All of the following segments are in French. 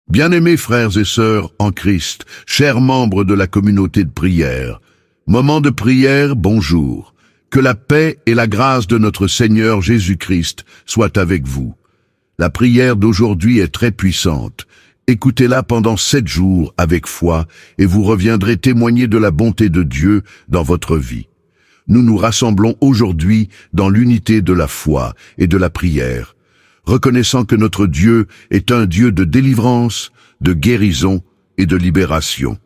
Bien-aimés frères et sœurs en Christ, chers membres de la communauté de prière, moment de prière, bonjour. Que la paix et la grâce de notre Seigneur Jésus-Christ soient avec vous. La prière d'aujourd'hui est très puissante. Écoutez-la pendant 7 jours avec foi et vous reviendrez témoigner de la bonté de Dieu dans votre vie. Nous nous rassemblons aujourd'hui dans l'unité de la foi et de la prière, reconnaissant que notre Dieu est un Dieu de délivrance, de guérison et de libération.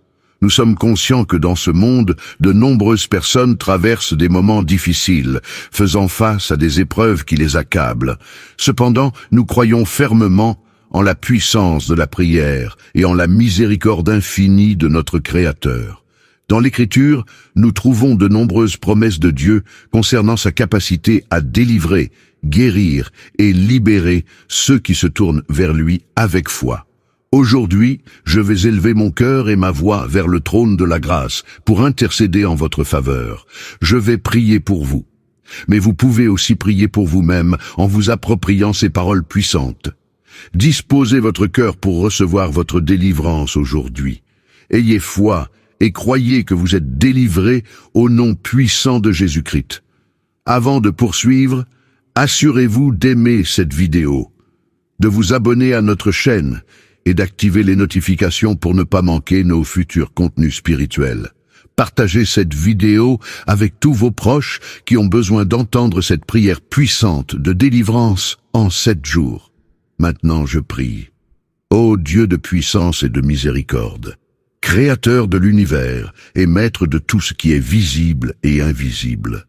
Nous sommes conscients que dans ce monde, de nombreuses personnes traversent des moments difficiles, faisant face à des épreuves qui les accablent. Cependant, nous croyons fermement en la puissance de la prière et en la miséricorde infinie de notre Créateur. Dans l'Écriture, nous trouvons de nombreuses promesses de Dieu concernant sa capacité à délivrer, guérir et libérer ceux qui se tournent vers lui avec foi. Aujourd'hui, je vais élever mon cœur et ma voix vers le trône de la grâce pour intercéder en votre faveur. Je vais prier pour vous. Mais vous pouvez aussi prier pour vous-même en vous appropriant ces paroles puissantes. Disposez votre cœur pour recevoir votre délivrance aujourd'hui. Ayez foi et croyez que vous êtes délivrés au nom puissant de Jésus-Christ. Avant de poursuivre, assurez-vous d'aimer cette vidéo, de vous abonner à notre chaîne et d'activer les notifications pour ne pas manquer nos futurs contenus spirituels. Partagez cette vidéo avec tous vos proches qui ont besoin d'entendre cette prière puissante de délivrance en 7 jours. Maintenant je prie. Ô Dieu de puissance et de miséricorde, Créateur de l'univers et Maître de tout ce qui est visible et invisible,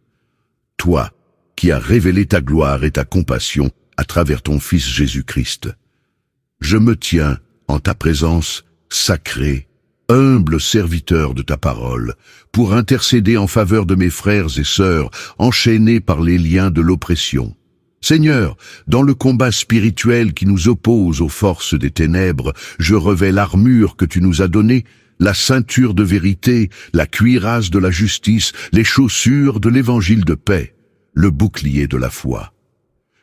toi qui as révélé ta gloire et ta compassion à travers ton Fils Jésus-Christ, je me tiens en ta présence sacrée, humble serviteur de ta parole, pour intercéder en faveur de mes frères et sœurs enchaînés par les liens de l'oppression. Seigneur, dans le combat spirituel qui nous oppose aux forces des ténèbres, je revêts l'armure que tu nous as donnée, la ceinture de vérité, la cuirasse de la justice, les chaussures de l'évangile de paix, le bouclier de la foi.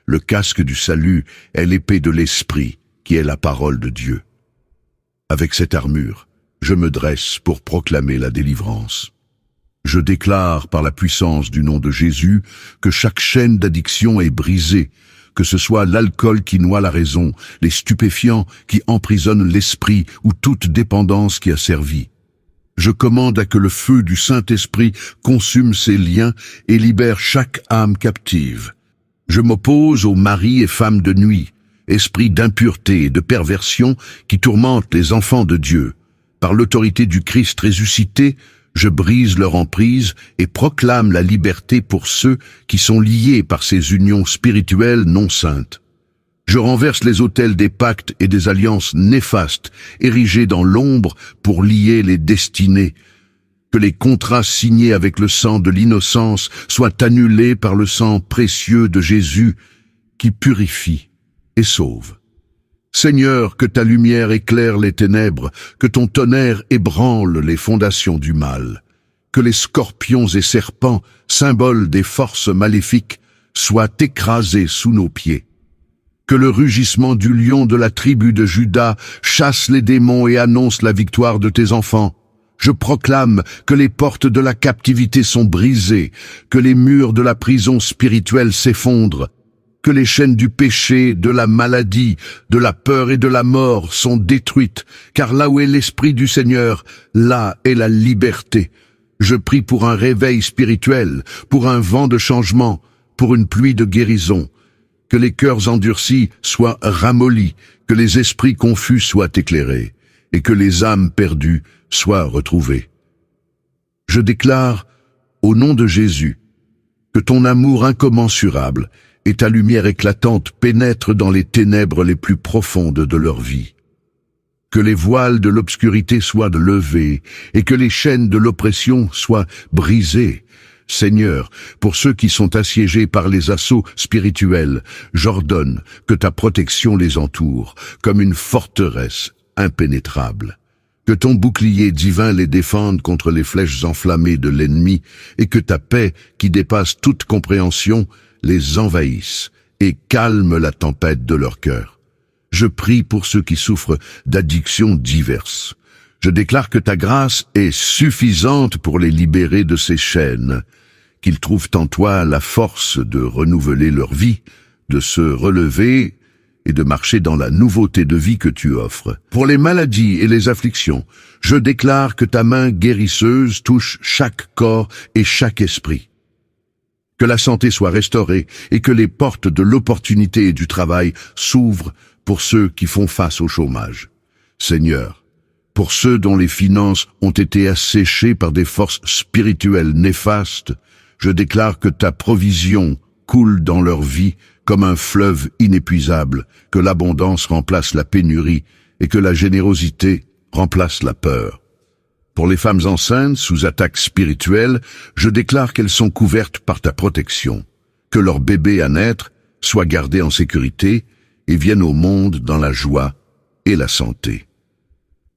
Le casque du salut est l'épée de l'esprit, qui est la parole de Dieu. Avec cette armure, je me dresse pour proclamer la délivrance. Je déclare par la puissance du nom de Jésus que chaque chaîne d'addiction est brisée, que ce soit l'alcool qui noie la raison, les stupéfiants qui emprisonnent l'esprit ou toute dépendance qui a servi. Je commande à que le feu du Saint-Esprit consume ces liens et libère chaque âme captive. Je m'oppose aux maris et femmes de nuit, esprits d'impureté et de perversion qui tourmentent les enfants de Dieu. Par l'autorité du Christ ressuscité, je brise leur emprise et proclame la liberté pour ceux qui sont liés par ces unions spirituelles non saintes. Je renverse les autels des pactes et des alliances néfastes, érigés dans l'ombre pour lier les destinées. Que les contrats signés avec le sang de l'innocence soient annulés par le sang précieux de Jésus qui purifie et sauve. Seigneur, que ta lumière éclaire les ténèbres, que ton tonnerre ébranle les fondations du mal, que les scorpions et serpents, symboles des forces maléfiques, soient écrasés sous nos pieds. Que le rugissement du lion de la tribu de Juda chasse les démons et annonce la victoire de tes enfants. Je proclame que les portes de la captivité sont brisées, que les murs de la prison spirituelle s'effondrent, que les chaînes du péché, de la maladie, de la peur et de la mort sont détruites, car là où est l'Esprit du Seigneur, là est la liberté. Je prie pour un réveil spirituel, pour un vent de changement, pour une pluie de guérison. Que les cœurs endurcis soient ramollis, que les esprits confus soient éclairés, et que les âmes perdues soient retrouvées. Je déclare, au nom de Jésus, que ton amour incommensurable et ta lumière éclatante pénètrent dans les ténèbres les plus profondes de leur vie. Que les voiles de l'obscurité soient levés et que les chaînes de l'oppression soient brisées. Seigneur, pour ceux qui sont assiégés par les assauts spirituels, j'ordonne que ta protection les entoure, comme une forteresse impénétrable. Que ton bouclier divin les défende contre les flèches enflammées de l'ennemi, et que ta paix, qui dépasse toute compréhension, les envahisse et calme la tempête de leur cœur. Je prie pour ceux qui souffrent d'addictions diverses. Je déclare que ta grâce est suffisante pour les libérer de ces chaînes, qu'ils trouvent en toi la force de renouveler leur vie, de se relever et de marcher dans la nouveauté de vie que tu offres. Pour les maladies et les afflictions, je déclare que ta main guérisseuse touche chaque corps et chaque esprit. Que la santé soit restaurée et que les portes de l'opportunité et du travail s'ouvrent pour ceux qui font face au chômage. Seigneur, pour ceux dont les finances ont été asséchées par des forces spirituelles néfastes, je déclare que ta provision coule dans leur vie comme un fleuve inépuisable, que l'abondance remplace la pénurie et que la générosité remplace la peur. Pour les femmes enceintes sous attaque spirituelle, je déclare qu'elles sont couvertes par ta protection, que leur bébé à naître soit gardé en sécurité et vienne au monde dans la joie et la santé.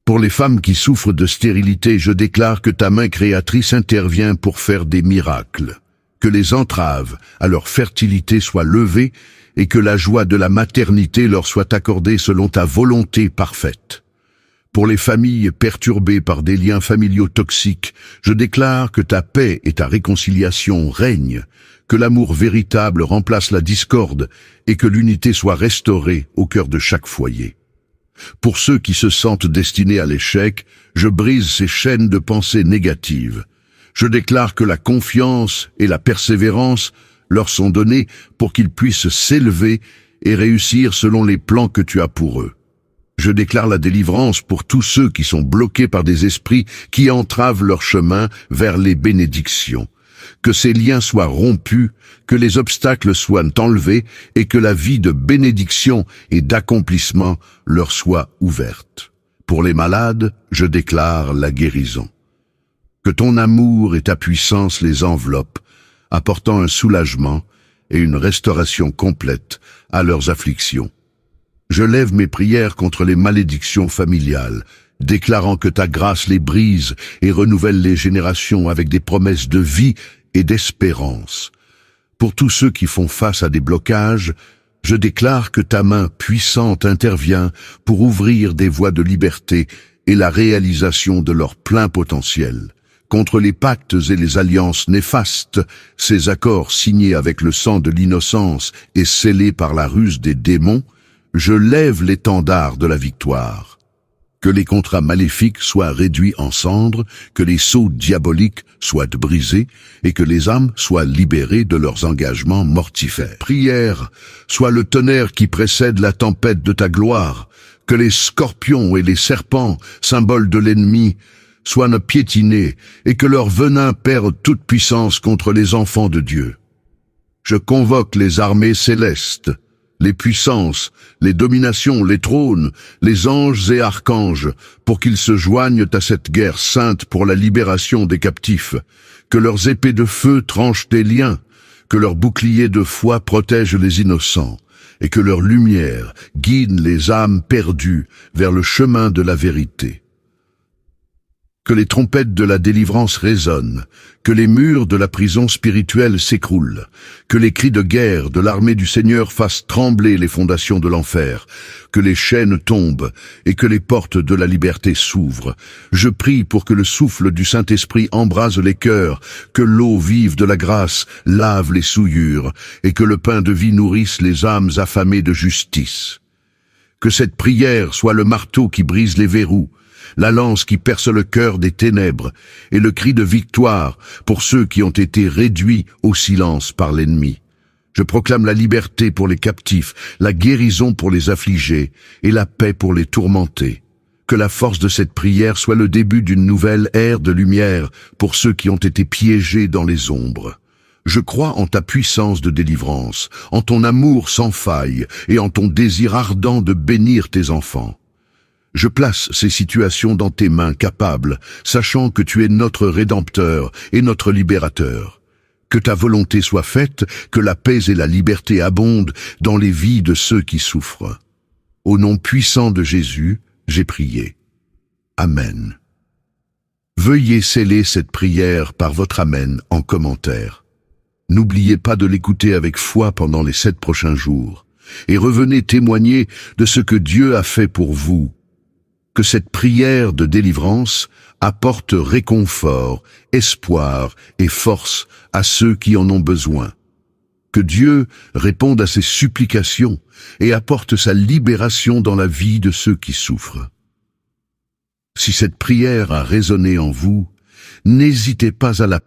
Pour les femmes qui souffrent de stérilité, je déclare que ta main créatrice intervient pour faire des miracles, que les entraves à leur fertilité soient levées et que la joie de la maternité leur soit accordée selon ta volonté parfaite. Pour les familles perturbées par des liens familiaux toxiques, je déclare que ta paix et ta réconciliation règnent, que l'amour véritable remplace la discorde et que l'unité soit restaurée au cœur de chaque foyer. Pour ceux qui se sentent destinés à l'échec, je brise ces chaînes de pensées négatives. Je déclare que la confiance et la persévérance leur sont données pour qu'ils puissent s'élever et réussir selon les plans que tu as pour eux. Je déclare la délivrance pour tous ceux qui sont bloqués par des esprits qui entravent leur chemin vers les bénédictions. Que ces liens soient rompus, que les obstacles soient enlevés et que la vie de bénédiction et d'accomplissement leur soit ouverte. Pour les malades, je déclare la guérison. Que ton amour et ta puissance les enveloppent, apportant un soulagement et une restauration complète à leurs afflictions. Je lève mes prières contre les malédictions familiales, déclarant que ta grâce les brise et renouvelle les générations avec des promesses de vie et d'espérance. Pour tous ceux qui font face à des blocages, je déclare que ta main puissante intervient pour ouvrir des voies de liberté et la réalisation de leur plein potentiel. Contre les pactes et les alliances néfastes, ces accords signés avec le sang de l'innocence et scellés par la ruse des démons, je lève l'étendard de la victoire. Que les contrats maléfiques soient réduits en cendres, que les sceaux diaboliques soient brisés et que les âmes soient libérées de leurs engagements mortifères. Prière, soit le tonnerre qui précède la tempête de ta gloire, que les scorpions et les serpents, symboles de l'ennemi, soient piétinés et que leur venin perde toute puissance contre les enfants de Dieu. Je convoque les armées célestes, les puissances, les dominations, les trônes, les anges et archanges, pour qu'ils se joignent à cette guerre sainte pour la libération des captifs, que leurs épées de feu tranchent des liens, que leurs boucliers de foi protègent les innocents, et que leur lumière guide les âmes perdues vers le chemin de la vérité. Que les trompettes de la délivrance résonnent, que les murs de la prison spirituelle s'écroulent, que les cris de guerre de l'armée du Seigneur fassent trembler les fondations de l'enfer, que les chaînes tombent et que les portes de la liberté s'ouvrent. Je prie pour que le souffle du Saint-Esprit embrase les cœurs, que l'eau vive de la grâce lave les souillures et que le pain de vie nourrisse les âmes affamées de justice. Que cette prière soit le marteau qui brise les verrous, la lance qui perce le cœur des ténèbres, et le cri de victoire pour ceux qui ont été réduits au silence par l'ennemi. Je proclame la liberté pour les captifs, la guérison pour les affligés, et la paix pour les tourmentés. Que la force de cette prière soit le début d'une nouvelle ère de lumière pour ceux qui ont été piégés dans les ombres. Je crois en ta puissance de délivrance, en ton amour sans faille, et en ton désir ardent de bénir tes enfants. Je place ces situations dans tes mains capables, sachant que tu es notre Rédempteur et notre Libérateur. Que ta volonté soit faite, que la paix et la liberté abondent dans les vies de ceux qui souffrent. Au nom puissant de Jésus, j'ai prié. Amen. Veuillez sceller cette prière par votre Amen en commentaire. N'oubliez pas de l'écouter avec foi pendant les 7 prochains jours. et revenez témoigner de ce que Dieu a fait pour vous. Que cette prière de délivrance apporte réconfort, espoir et force à ceux qui en ont besoin. Que Dieu réponde à ces supplications et apporte sa libération dans la vie de ceux qui souffrent. Si cette prière a résonné en vous, n'hésitez pas à la